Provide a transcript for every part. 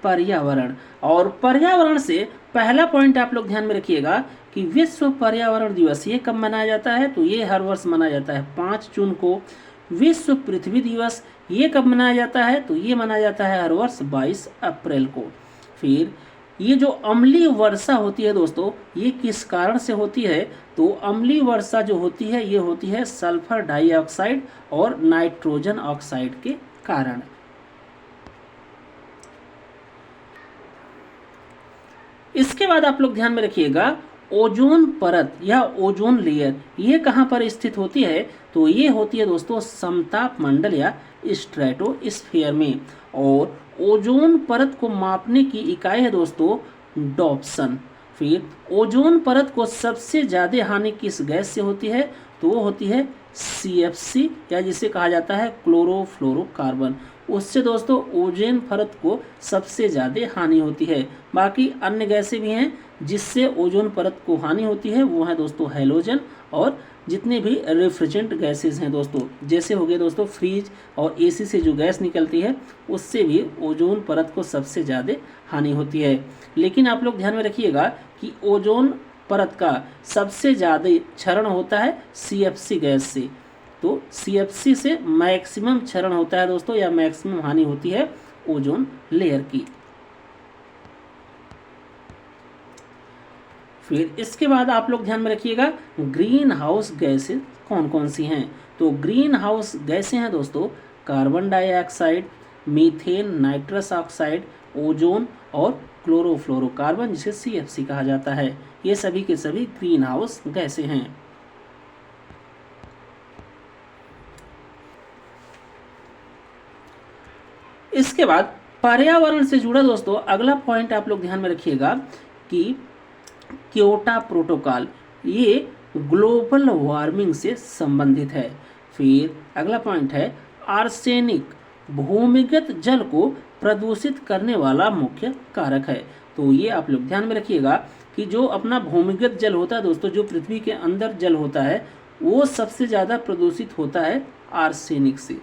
पर्यावरण। और पर्यावरण से पहला पॉइंट आप लोग ध्यान में रखिएगा कि विश्व पर्यावरण दिवस ये कब मनाया जाता है, तो ये हर वर्ष मनाया जाता है 5 जून को। विश्व पृथ्वी दिवस ये कब मनाया जाता है, तो ये मनाया जाता है हर वर्ष 22 अप्रैल को। फिर ये जो अम्लीय वर्षा होती है दोस्तों, ये किस कारण से होती है, तो अम्लीय वर्षा जो होती है ये होती है सल्फर डाइऑक्साइड और नाइट्रोजन ऑक्साइड के कारण। इसके बाद आप लोग ध्यान में रखिएगा ओजोन परत या ओजोन लेयर ये कहाँ पर स्थित होती है, तो ये होती है दोस्तों समताप मंडल या स्ट्रेटोस्फीयर में। और ओजोन परत को मापने की इकाई है दोस्तों डॉप्सन। फिर ओजोन परत को सबसे ज़्यादा हानि किस गैस से होती है, तो वो होती है CFC या जिसे कहा जाता है क्लोरोफ्लोरोकार्बन। उससे दोस्तों ओजोन परत को सबसे ज़्यादा हानि होती है। बाकी अन्य गैसें भी हैं जिससे ओजोन परत को हानि होती है, वो है दोस्तों हैलोजन और जितने भी रेफ्रिजरेंट गैसेस हैं दोस्तों, जैसे हो गए दोस्तों फ्रिज और AC से जो गैस निकलती है उससे भी ओजोन परत को सबसे ज़्यादा हानि होती है। लेकिन आप लोग ध्यान में रखिएगा कि ओजोन परत का सबसे ज़्यादा क्षरण होता है CFC गैस से। तो CFC से मैक्सिमम क्षरण होता है दोस्तों या मैक्सिमम हानि होती है ओजोन लेयर की। फिर इसके बाद आप लोग ध्यान में रखिएगा ग्रीन हाउस गैसें कौन कौन सी हैं, तो ग्रीन हाउस गैसें हैं दोस्तों carbon dioxide, methane, nitrous oxide, ozone और क्लोरोफ्लोरोकार्बन जिसे CFC कहा जाता है। ये सभी के सभी ग्रीन हाउस गैसें हैं। इसके बाद पर्यावरण से जुड़ा दोस्तों अगला पॉइंट आप लोग ध्यान में रखिएगा कि क्योटो प्रोटोकॉल ये ग्लोबल वार्मिंग से संबंधित है। फिर अगला पॉइंट है आर्सेनिक भूमिगत जल को प्रदूषित करने वाला मुख्य कारक है। तो ये आप लोग ध्यान में रखिएगा कि जो अपना भूमिगत जल होता है दोस्तों, जो पृथ्वी के अंदर जल होता है वो सबसे ज़्यादा प्रदूषित होता है आर्सेनिक से।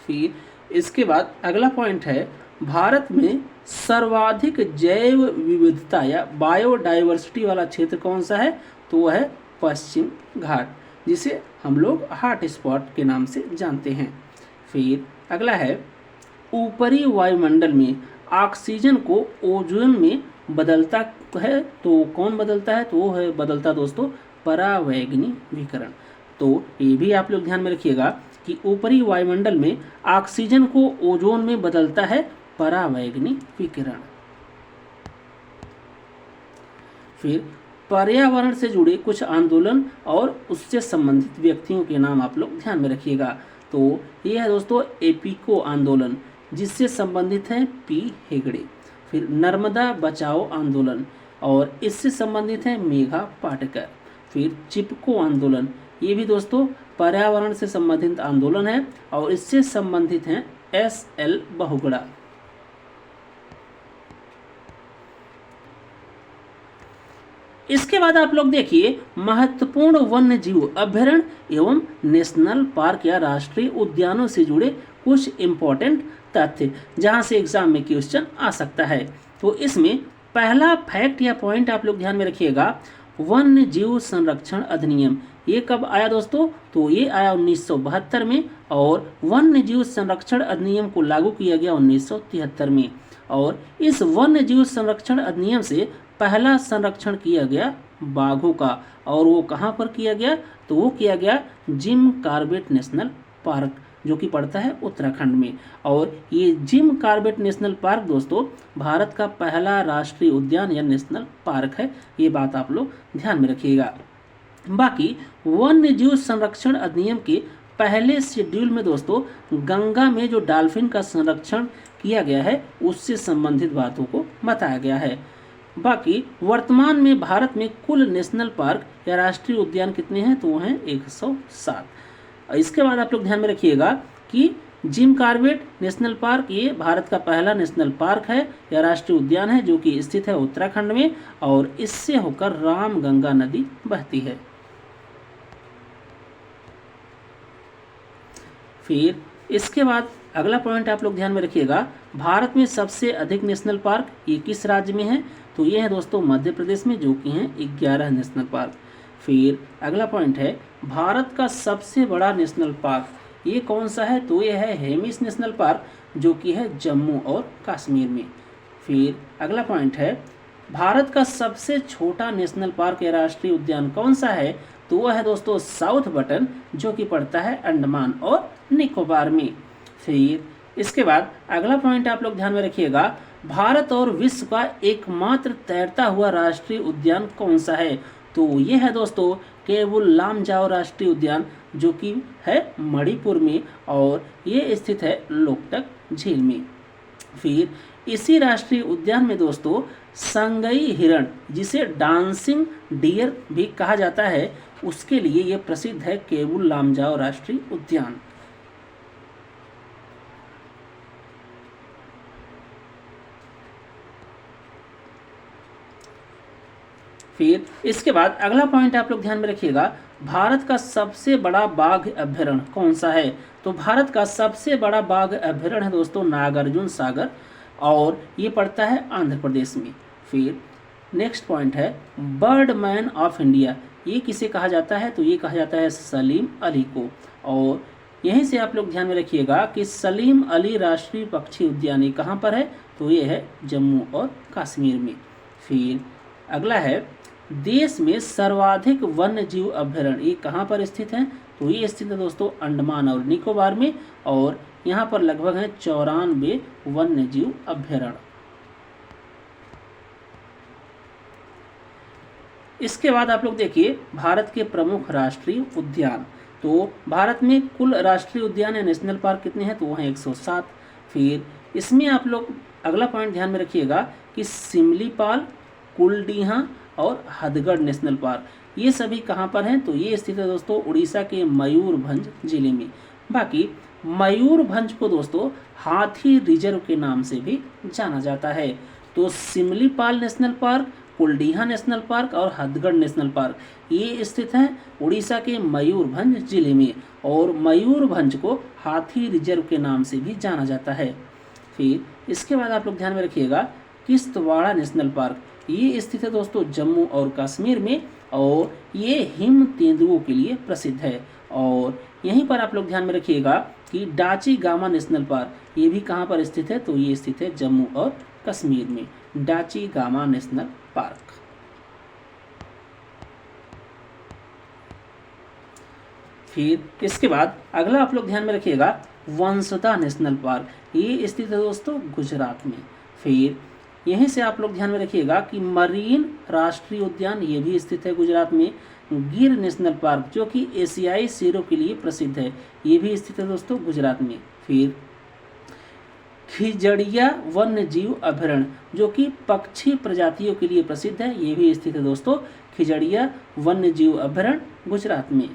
फिर इसके बाद अगला पॉइंट है भारत में सर्वाधिक जैव विविधता या बायोडाइवर्सिटी वाला क्षेत्र कौन सा है, तो वह है पश्चिम घाट जिसे हम लोग हॉट स्पॉट के नाम से जानते हैं। फिर अगला है ऊपरी वायुमंडल में ऑक्सीजन को ओजोन में बदलता है, तो कौन बदलता है, तो वो है बदलता दोस्तों परावैगनी विकिरण। तो ये भी आप लोग ध्यान में रखिएगा कि ऊपरी वायुमंडल में ऑक्सीजन को ओजोन में बदलता है परावैगनी विकिरण। फिर पर्यावरण से जुड़े कुछ आंदोलन और उससे संबंधित व्यक्तियों के नाम आप लोग ध्यान में रखिएगा। तो ये है दोस्तों एपिको आंदोलन जिससे संबंधित है P हेगड़े। फिर नर्मदा बचाओ आंदोलन और इससे संबंधित है मेघा पाटकर। फिर चिपको आंदोलन ये भी दोस्तों पर्यावरण से संबंधित आंदोलन है और इससे संबंधित हैं SL बहुगुणा। इसके बाद आप लोग देखिए महत्वपूर्ण वन्य जीव अभयारण्य एवं नेशनल पार्क या राष्ट्रीय उद्यानों से जुड़े कुछ इंपॉर्टेंट तथ्य जहां से एग्जाम में क्वेश्चन आ सकता है। तो इसमें पहला फैक्ट या पॉइंट आप लोग ध्यान में रखिएगा वन्य जीव संरक्षण अधिनियम ये कब आया दोस्तों, तो ये आया 1972 में और वन्य जीव संरक्षण अधिनियम को लागू किया गया 1973 में। और इस वन्य जीव संरक्षण अधिनियम से पहला संरक्षण किया गया बाघों का और वो कहाँ पर किया गया, तो वो किया गया जिम कॉर्बेट नेशनल पार्क जो कि पड़ता है उत्तराखंड में। और ये जिम कॉर्बेट नेशनल पार्क दोस्तों भारत का पहला राष्ट्रीय उद्यान या नेशनल पार्क है, ये बात आप लोग ध्यान में रखिएगा। बाकी वन्य जीव संरक्षण अधिनियम के पहले शेड्यूल में दोस्तों गंगा में जो डॉल्फिन का संरक्षण किया गया है उससे संबंधित बातों को बताया गया है। बाकी वर्तमान में भारत में कुल नेशनल पार्क या राष्ट्रीय उद्यान कितने हैं, तो वो हैं 107। इसके बाद आप लोग ध्यान में रखिएगा कि जिम कॉर्बेट नेशनल पार्क ये भारत का पहला नेशनल पार्क है या राष्ट्रीय उद्यान है जो कि स्थित है उत्तराखंड में और इससे होकर रामगंगा नदी बहती है। फिर इसके बाद अगला पॉइंट आप लोग ध्यान में रखिएगा, भारत में सबसे अधिक नेशनल पार्क ये किस राज्य में है? तो ये है दोस्तों मध्य प्रदेश में, जो कि हैं 11 नेशनल पार्क। फिर अगला पॉइंट है, भारत का सबसे बड़ा नेशनल पार्क ये कौन सा है? तो ये है हेमिस नेशनल पार्क, जो कि है जम्मू और कश्मीर में। फिर अगला पॉइंट है, भारत का सबसे छोटा नेशनल पार्क या राष्ट्रीय उद्यान कौन सा है? तो वह है दोस्तों साउथ बटन, जो कि पड़ता है अंडमान और निकोबार में। फिर इसके बाद अगला पॉइंट आप लोग ध्यान में रखिएगा, भारत और विश्व का एकमात्र तैरता हुआ राष्ट्रीय उद्यान कौन सा है? तो ये है दोस्तों केवुल लामजाओ राष्ट्रीय उद्यान, जो कि है मणिपुर में और ये स्थित है लोकटक झील में। फिर इसी राष्ट्रीय उद्यान में दोस्तों संगई हिरण, जिसे डांसिंग डियर भी कहा जाता है, उसके लिए ये प्रसिद्ध है केवुल लामजाओ राष्ट्रीय उद्यान। फिर इसके बाद अगला पॉइंट आप लोग ध्यान में रखिएगा, भारत का सबसे बड़ा बाघ अभयारण्य कौन सा है? तो भारत का सबसे बड़ा बाघ अभयारण्य है दोस्तों नागार्जुन सागर, और ये पड़ता है आंध्र प्रदेश में। फिर नेक्स्ट पॉइंट है, बर्ड मैन ऑफ इंडिया ये किसे कहा जाता है? तो ये कहा जाता है सलीम अली को। और यहीं से आप लोग ध्यान में रखिएगा कि सलीम अली राष्ट्रीय पक्षी उद्यान ये कहाँ पर है? तो ये है जम्मू और कश्मीर में। फिर अगला है, देश में सर्वाधिक वन्य जीव अभयारण्य ये कहाँ पर स्थित हैं? तो ये स्थित है दोस्तों अंडमान और निकोबार में, और यहाँ पर लगभग है 94 वन्य जीव अभयारण्य। इसके बाद आप लोग देखिए भारत के प्रमुख राष्ट्रीय उद्यान। तो भारत में कुल राष्ट्रीय उद्यान या नेशनल पार्क कितने हैं? तो वह 107। फिर इसमें आप लोग अगला पॉइंट ध्यान में रखिएगा कि सिमलीपाल, कुलडीहा और हथगढ़ नेशनल पार्क ये सभी कहाँ पर हैं? तो ये स्थित है दोस्तों उड़ीसा के मयूरभंज जिले में। बाकी मयूरभंज को दोस्तों हाथी रिजर्व के नाम से भी जाना जाता है। तो Similipal national park, Kuldiha national park और हथगढ़ नेशनल पार्क ये स्थित हैं उड़ीसा के मयूरभंज जिले में, और मयूरभंज को हाथी रिजर्व के नाम से भी जाना जाता है। फिर इसके बाद आप लोग ध्यान में रखिएगा किश्तवाड़ा नेशनल पार्क ये स्थित है दोस्तों जम्मू और कश्मीर में, और ये हिम तेंदुओं के लिए प्रसिद्ध है। और यहीं पर आप लोग ध्यान में रखिएगा कि डाची गामा नेशनल पार्क ये भी कहाँ पर स्थित है? तो ये स्थित है जम्मू और कश्मीर में, डाची गामा नेशनल पार्क। फिर इसके बाद अगला आप लोग ध्यान में रखिएगा वंसदा नेशनल पार्क ये स्थित है दोस्तों गुजरात में। फिर यहीं से आप लोग ध्यान में रखिएगा कि मरीन राष्ट्रीय उद्यान ये भी स्थित है गुजरात में। गिर नेशनल पार्क जो कि एशियाई शेरों के लिए प्रसिद्ध है ये भी स्थित है दोस्तों गुजरात में। फिर खिजड़िया वन्य जीव अभयारण्य जो कि पक्षी प्रजातियों के लिए प्रसिद्ध है ये भी स्थित है दोस्तों खिजड़िया वन्य जीव अभयारण्य गुजरात में।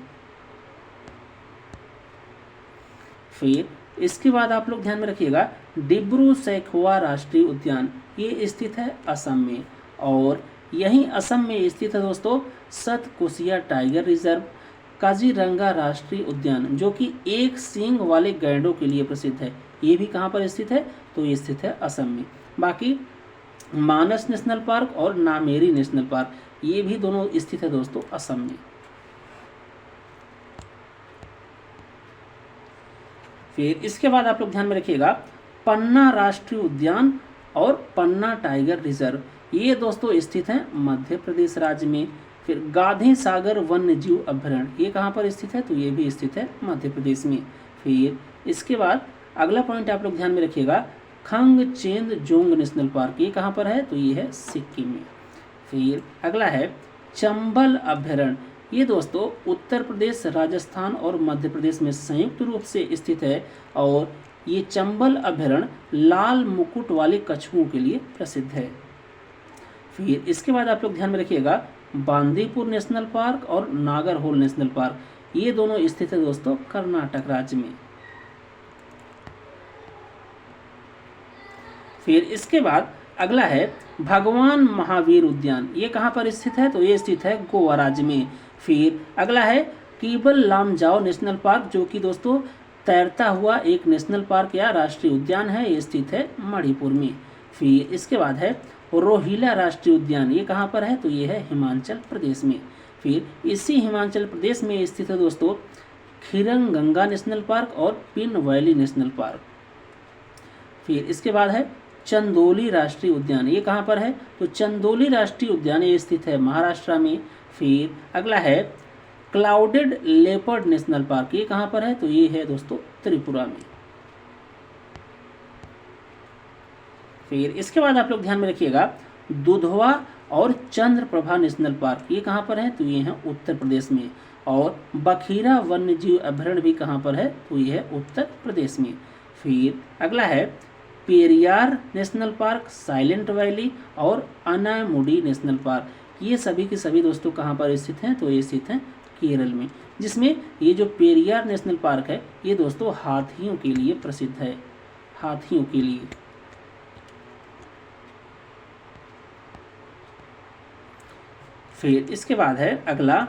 फिर इसके बाद आप लोग ध्यान में रखिएगा डिब्रू सैखोवा राष्ट्रीय उद्यान ये स्थित है असम में, और यहीं असम में स्थित है दोस्तों सतकोसिया टाइगर रिजर्व। काजीरंगा राष्ट्रीय उद्यान जो कि एक सींग वाले गैंडों के लिए प्रसिद्ध है ये भी कहाँ पर स्थित है? तो ये स्थित है असम में। बाकी मानस नेशनल पार्क और नामेरी नेशनल पार्क ये भी दोनों स्थित है दोस्तों असम में। फिर इसके बाद आप लोग ध्यान में रखिएगा पन्ना राष्ट्रीय उद्यान और पन्ना टाइगर रिजर्व ये दोस्तों स्थित हैं मध्य प्रदेश राज्य में। फिर गांधी सागर वन्य जीव अभयारण्य ये कहाँ पर स्थित है? तो ये भी स्थित है मध्य प्रदेश में। फिर इसके बाद अगला पॉइंट आप लोग ध्यान में रखिएगा खंगचेंद जोंग नेशनल पार्क ये कहाँ पर है? तो ये है सिक्किम में। फिर अगला है चंबल अभयारण्य ये दोस्तों उत्तर प्रदेश, राजस्थान और मध्य प्रदेश में संयुक्त रूप से स्थित है, और ये चंबल अभयारण्य लाल मुकुट वाले कछुओं के लिए प्रसिद्ध है। फिर इसके बाद आप लोग ध्यान में रखिएगा बांदीपुर नेशनल पार्क और नागरहोल नेशनल पार्क ये दोनों स्थित है दोस्तों कर्नाटक राज्य में। फिर इसके बाद अगला है भगवान महावीर उद्यान ये कहाँ पर स्थित है? तो ये स्थित है गोवा राज्य में। फिर अगला है केबल लामजाओ नेशनल पार्क जो कि दोस्तों तैरता हुआ एक नेशनल पार्क या राष्ट्रीय उद्यान है, ये स्थित है मणिपुर में। फिर इसके बाद है रोहिला राष्ट्रीय उद्यान, ये कहाँ पर है, तो ये है हिमाचल प्रदेश में। फिर इसी हिमाचल प्रदेश में स्थित है दोस्तों खीरंगंगा नेशनल पार्क और पिन वैली नेशनल पार्क। फिर इसके बाद है चंदोली राष्ट्रीय उद्यान, ये कहाँ पर है, तो चंदोली राष्ट्रीय उद्यान ये स्थित है महाराष्ट्र में। फिर अगला है क्लाउडेड लेपर्ड नेशनल पार्क, ये कहाँ पर है, तो ये है दोस्तों त्रिपुरा में। फिर इसके बाद आप लोग ध्यान में रखिएगा दुधवा और चंद्रप्रभा नेशनल पार्क, ये कहाँ पर है, तो ये है उत्तर प्रदेश में। और बखीरा वन्य जीव अभयारण्य भी कहाँ पर है, तो ये है उत्तर प्रदेश में। फिर अगला है Periyar national park, silent valley और अनामुडी नेशनल पार्क, ये सभी के सभी दोस्तों कहाँ पर स्थित हैं, तो ये स्थित हैं केरल में। जिसमें ये जो पेरियार नेशनल पार्क है ये दोस्तों हाथियों के लिए प्रसिद्ध है, हाथियों के लिए। फिर इसके बाद है अगला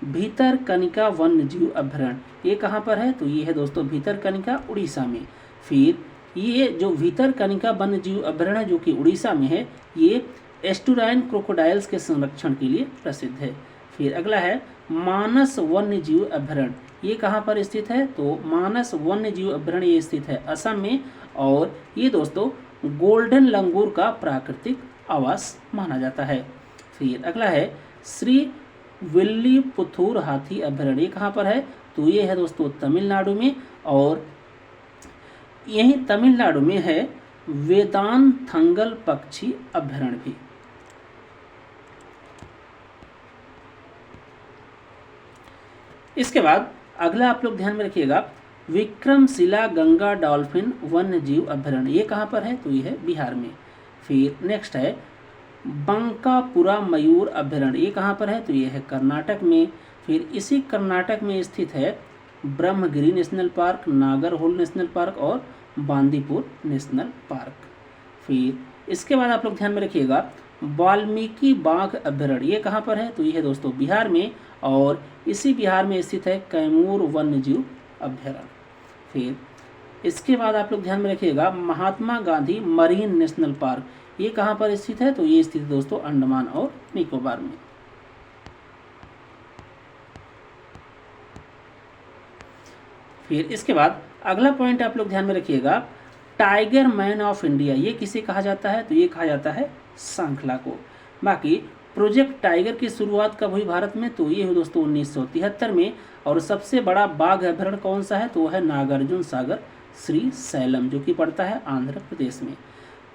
भीतरकनिका वन्य जीव अभयारण्य, ये कहाँ पर है, तो ये है दोस्तों भीतरकनिका उड़ीसा में। फिर ये जो भीतरकनिका वन्य जीव अभयारण्य जो कि उड़ीसा में है, ये एस्टुराइन क्रोकोडाइल्स के संरक्षण के लिए प्रसिद्ध है। फिर अगला है मानस वन्य जीव अभयारण्य, ये कहाँ पर स्थित है, तो मानस वन्य जीव अभयारण्य ये स्थित है असम में। और ये दोस्तों गोल्डन लंगूर का प्राकृतिक आवास माना जाता है। फिर अगला है श्री विल्लीपुथूर हाथी अभयारण्य, ये कहाँ पर है, तो ये है दोस्तों तमिलनाडु में। और यही तमिलनाडु में है वेदांथंगल पक्षी अभयारण्य भी। इसके बाद अगला आप लोग ध्यान में रखिएगा विक्रमशिला गंगा डॉल्फिन वन्य जीव अभयारण्य, ये कहाँ पर है, तो ये है बिहार में। फिर नेक्स्ट है बंकापुरा मयूर अभयारण्य, ये कहाँ पर है, तो ये है कर्नाटक में। फिर इसी कर्नाटक में स्थित है Brahmagiri national park, Nagarhole national park और बांदीपुर नेशनल पार्क। फिर इसके बाद आप लोग ध्यान में रखिएगा वाल्मीकि बाघ अभयारण्य, ये कहाँ पर है, तो ये है दोस्तों बिहार में। और इसी बिहार में स्थित है कैमूर वन्य जीव अभयारण्य। फिर इसके बाद आप लोग ध्यान में रखिएगा Mahatma Gandhi marine national park, ये कहाँ पर स्थित है, तो ये स्थित है दोस्तों अंडमान और निकोबार में। फिर इसके बाद अगला पॉइंट आप लोग ध्यान में रखिएगा टाइगर मैन ऑफ इंडिया, ये किसे कहा जाता है, तो ये कहा जाता है सांखला को। बाकी प्रोजेक्ट टाइगर की शुरुआत कब हुई भारत में, तो ये हुई दोस्तों 1973 में। और सबसे बड़ा बाघ अभयारण्य कौन सा है, तो वह है नागार्जुन सागर श्री सैलम जो कि पड़ता है आंध्र प्रदेश में।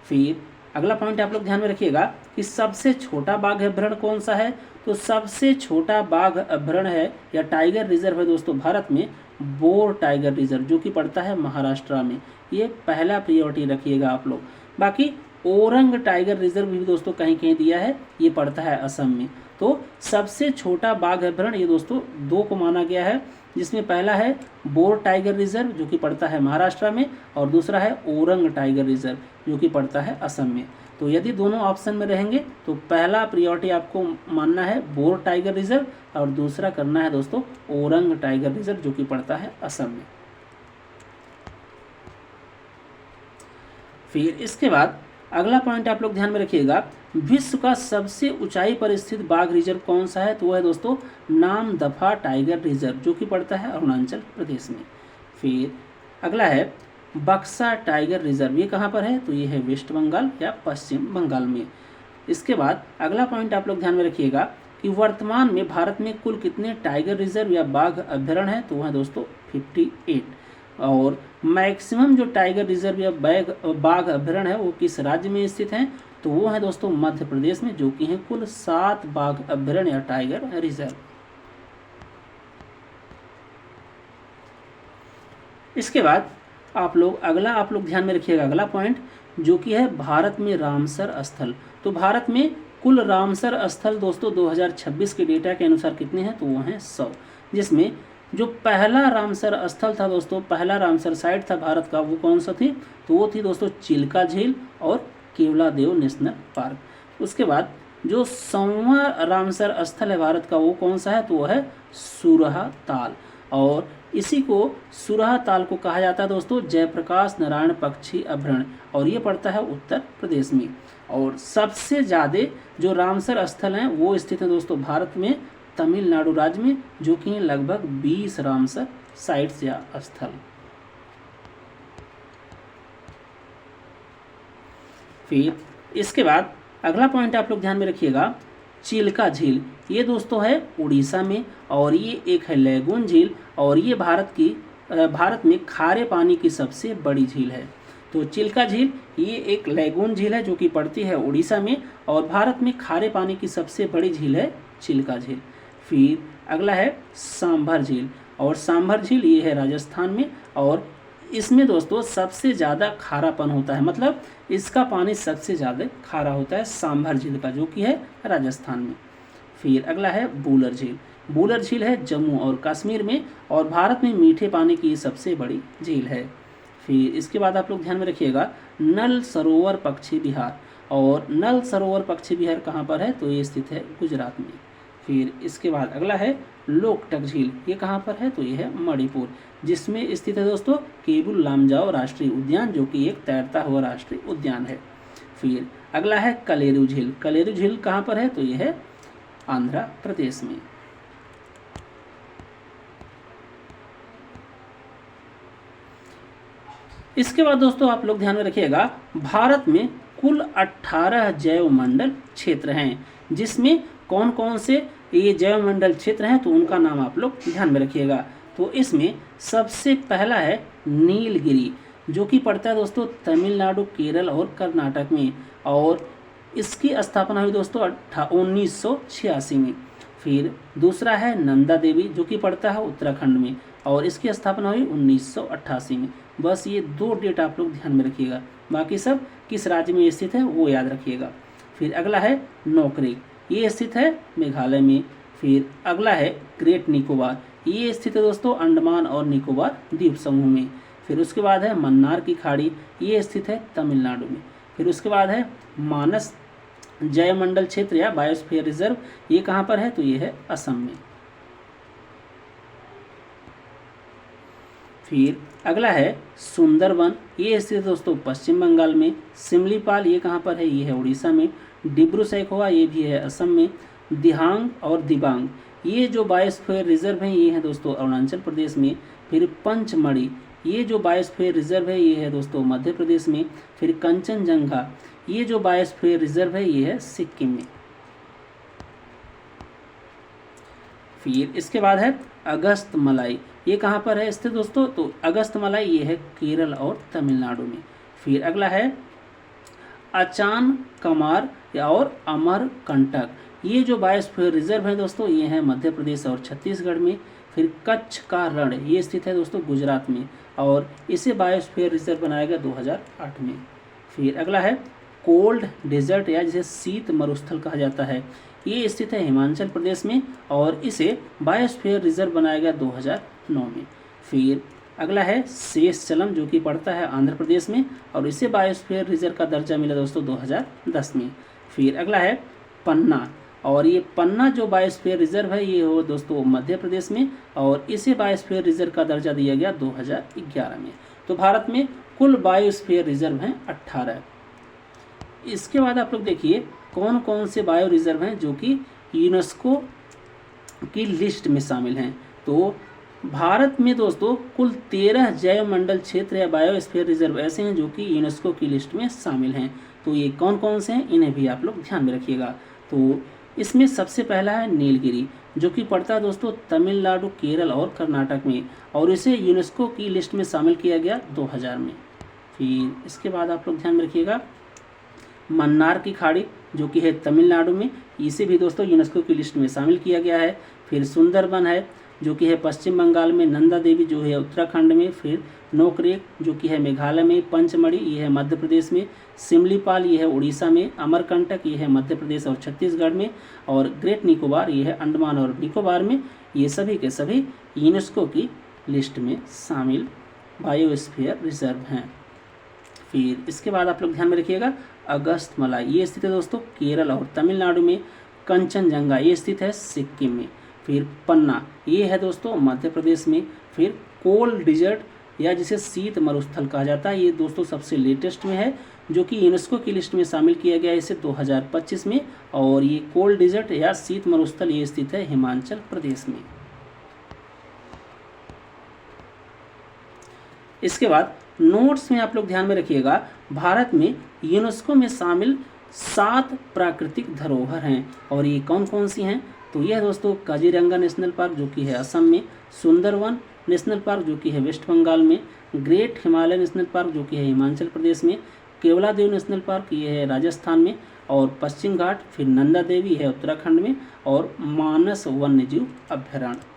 फिर अगला पॉइंट आप लोग ध्यान में रखिएगा कि सबसे छोटा बाघ अभयारण्य कौन सा है, तो सबसे छोटा बाघ अभयारण्य है या टाइगर रिजर्व है दोस्तों भारत में बोर टाइगर रिजर्व जो कि पड़ता है महाराष्ट्र में। ये पहला प्रायोरिटी रखिएगा आप लोग। बाकी ओरंग टाइगर रिजर्व भी दोस्तों कहीं कहीं दिया है, ये पड़ता है असम में। तो सबसे छोटा बाघ अभयारण्य ये दोस्तों दो को माना गया है, जिसमें पहला है बोर टाइगर रिजर्व जो कि पड़ता है महाराष्ट्र में और दूसरा है ओरंग टाइगर रिजर्व जो कि पड़ता है असम में। तो यदि दोनों ऑप्शन में रहेंगे तो पहला प्रायोरिटी आपको मानना है बोर टाइगर रिजर्व और दूसरा करना है दोस्तों ओरंग टाइगर रिजर्व जो कि पड़ता है असम में। फिर इसके बाद अगला पॉइंट आप लोग ध्यान में रखिएगा विश्व का सबसे ऊंचाई पर स्थित बाघ रिजर्व कौन सा है, तो वह है दोस्तों नामदफा टाइगर रिजर्व जो कि पड़ता है अरुणाचल प्रदेश में। फिर अगला है बक्सा टाइगर रिजर्व, ये कहाँ पर है, तो ये है वेस्ट बंगाल या पश्चिम बंगाल में। इसके बाद अगला पॉइंट आप लोग ध्यान में रखिएगा कि वर्तमान में भारत में कुल कितने टाइगर रिजर्व या बाघ अभयारण्य है, तो वह दोस्तों 58। और मैक्सिमम जो टाइगर रिजर्व या बाघ अभयारण्य है वो किस राज्य में स्थित हैं, तो वो है दोस्तों मध्य प्रदेश में जो कि है कुल 7 बाघ अभयारण्य या टाइगर रिजर्व। इसके बाद आप लोग ध्यान में रखिएगा अगला पॉइंट जो कि है भारत में रामसर स्थल। तो भारत में कुल रामसर स्थल दोस्तों 2026 के डेटा के अनुसार कितने हैं, तो वो हैं 100, जिसमें जो पहला रामसर स्थल था दोस्तों, पहला रामसर साइट था भारत का, वो कौन सा थी, तो वो थी दोस्तों चिल्का झील और केवलादेव नेशनल पार्क। उसके बाद जो 100वां रामसर स्थल है भारत का वो कौन सा है, तो वो है सुरहा ताल। और इसी को सुरहा ताल को कहा जाता है दोस्तों जयप्रकाश नारायण पक्षी अभयारण्य, और ये पड़ता है उत्तर प्रदेश में। और सबसे ज़्यादा जो रामसर स्थल हैं वो स्थित है दोस्तों भारत में तमिलनाडु राज्य में, जो कि लगभग 20 रामसर साइट्स या स्थल। फिर इसके बाद अगला पॉइंट आप लोग ध्यान में रखिएगा, चिल्का झील। ये दोस्तों है उड़ीसा में, और ये एक है लैगून झील, और ये भारत में खारे पानी की सबसे बड़ी झील है। तो चिल्का झील ये एक लैगून झील है जो कि पड़ती है उड़ीसा में, और भारत में खारे पानी की सबसे बड़ी झील है चिल्का झील। फिर अगला है सांभर झील, और सांभर झील ये है राजस्थान में, और इसमें दोस्तों सबसे ज़्यादा खारापन होता है, मतलब इसका पानी सबसे ज़्यादा खारा होता है सांभर झील का, जो कि है राजस्थान में। फिर अगला है बूलर झील। बूलर झील है जम्मू और कश्मीर में, और भारत में मीठे पानी की सबसे बड़ी झील है। फिर इसके बाद आप लोग ध्यान में रखिएगा नल सरोवर पक्षी विहार, और नल सरोवर पक्षी विहार कहाँ पर है, तो ये स्थित है गुजरात में। फिर इसके बाद अगला है लोकटक झील, ये कहाँ पर है, तो ये है मणिपुर, जिसमें स्थित है दोस्तों केबुल लामजाओ राष्ट्रीय उद्यान, जो कि एक तैरता हुआ राष्ट्रीय उद्यान है। फिर अगला है कलेरू झील। कलेरू झील कहाँ पर है, तो ये है आंध्र प्रदेश में। इसके बाद दोस्तों आप लोग ध्यान में रखिएगा भारत में कुल 18 जैवमंडल क्षेत्र हैं, जिसमें कौन कौन से ये जैवमंडल क्षेत्र हैं तो उनका नाम आप लोग ध्यान में रखिएगा। तो इसमें सबसे पहला है नीलगिरी, जो कि पड़ता है दोस्तों तमिलनाडु, केरल और कर्नाटक में, और इसकी स्थापना हुई दोस्तों 1986 में। फिर दूसरा है नंदा देवी, जो कि पड़ता है उत्तराखंड में, और इसकी स्थापना हुई 1988 में। बस ये 2 डेट आप लोग ध्यान में रखिएगा, बाकी सब किस राज्य में स्थित है वो याद रखिएगा। फिर अगला है नोकरेक, ये स्थित है मेघालय में। फिर अगला है ग्रेट निकोबार, ये स्थित है दोस्तों अंडमान और निकोबार द्वीप समूह में। फिर उसके बाद है मन्नार की खाड़ी, ये स्थित है तमिलनाडु में। फिर उसके बाद है मानस जैवमंडल क्षेत्र या बायोस्फीयर रिजर्व, ये कहाँ पर है, तो ये है असम में। फिर अगला है सुंदरवन, ये स्थित है दोस्तों पश्चिम बंगाल में। सिमलीपाल ये कहाँ पर है, ये है उड़ीसा में। डिब्रू सैखोवा ये भी है असम में। दिहांग और दिबांग ये जो बायोस्फीयर रिजर्व है ये है दोस्तों अरुणाचल प्रदेश में। फिर पंचमढ़ी ये जो बायोस्फीयर रिजर्व है ये है दोस्तों मध्य प्रदेश में। फिर कंचनजंगा ये जो बायोस्फीयर रिजर्व है ये है सिक्किम में। फिर इसके बाद है अगस्त मलाई, ये कहाँ पर है स्थित दोस्तों, तो अगस्त मलाई ये है केरल और तमिलनाडु में। फिर अगला है अचान कमार और अमरकंटक, ये जो बायोस्फीयर रिजर्व है दोस्तों ये है मध्य प्रदेश और छत्तीसगढ़ में। फिर कच्छ का रण ये स्थित है दोस्तों गुजरात में, और इसे बायोस्फीयर रिजर्व बनाया गया 2008 में। फिर अगला है कोल्ड डेजर्ट या जिसे शीत मरुस्थल कहा जाता है, ये स्थित है हिमाचल प्रदेश में, और इसे बायोस्फीयर रिजर्व बनाया गया 2009 में। फिर अगला है शेषचलम, जो कि पड़ता है आंध्र प्रदेश में, और इसे बायोस्फीयर रिजर्व का दर्जा मिला दोस्तों 2010 में। फिर अगला है पन्ना, और ये पन्ना जो बायोस्फीयर रिजर्व है ये हो दोस्तों मध्य प्रदेश में, और इसे बायोस्फीयर रिजर्व का दर्जा दिया गया 2011 में। तो भारत में कुल बायोस्फीयर रिजर्व हैं 18। इसके बाद आप लोग देखिए कौन कौन से बायो रिजर्व हैं जो कि यूनेस्को की लिस्ट में शामिल हैं। तो भारत में दोस्तों कुल 13 जैवमंडल क्षेत्र या बायोस्फीयर रिजर्व ऐसे हैं जो कि यूनेस्को की लिस्ट में शामिल हैं। तो ये कौन कौन से हैं इन्हें भी आप लोग ध्यान में रखिएगा। तो इसमें सबसे पहला है नीलगिरी, जो कि पड़ता है दोस्तों तमिलनाडु, केरल और कर्नाटक में, और इसे यूनेस्को की लिस्ट में शामिल किया गया 2000 में। फिर इसके बाद आप लोग ध्यान में रखिएगा मन्नार की खाड़ी, जो कि है तमिलनाडु में, इसे भी दोस्तों यूनेस्को की लिस्ट में शामिल किया गया है। फिर सुंदरबन है जो कि है पश्चिम बंगाल में, नंदा देवी जो है उत्तराखंड में। फिर नोकरेक जो कि है मेघालय में, पंचमढ़ी ये है मध्य प्रदेश में, सिमलीपाल ये है उड़ीसा में, अमरकंटक ये है मध्य प्रदेश और छत्तीसगढ़ में, और ग्रेट निकोबार ये है अंडमान और निकोबार में। ये सभी के सभी यूनेस्को की लिस्ट में शामिल बायोस्फीयर रिजर्व हैं। फिर इसके बाद आप लोग ध्यान में रखिएगा अगस्त मलाई, ये स्थित है दोस्तों केरल और तमिलनाडु में। कंचनजंगा ये स्थित है सिक्किम में। फिर पन्ना, ये है दोस्तों मध्य प्रदेश में। फिर कोल्ड डिजर्ट या जिसे शीत मरुस्थल कहा जाता है, ये दोस्तों सबसे लेटेस्ट में है, जो कि यूनेस्को की लिस्ट में शामिल किया गया है इसे 2025 में। और ये कोल्ड डिजर्ट या शीत मरुस्थल ये स्थित है हिमाचल प्रदेश में। इसके बाद नोट्स में आप लोग ध्यान में रखिएगा, भारत में यूनेस्को में शामिल 7 प्राकृतिक धरोहर हैं, और ये कौन कौन सी हैं? तो यह दोस्तों काजीरंगा नेशनल पार्क जो कि है असम में, सुंदरवन नेशनल पार्क जो कि है वेस्ट बंगाल में, ग्रेट हिमालय नेशनल पार्क जो कि है हिमाचल प्रदेश में, केवलादेव नेशनल पार्क ये है राजस्थान में, और पश्चिम घाट, फिर नंदा देवी है उत्तराखंड में, और मानस वन्यजीव अभ्यारण्य।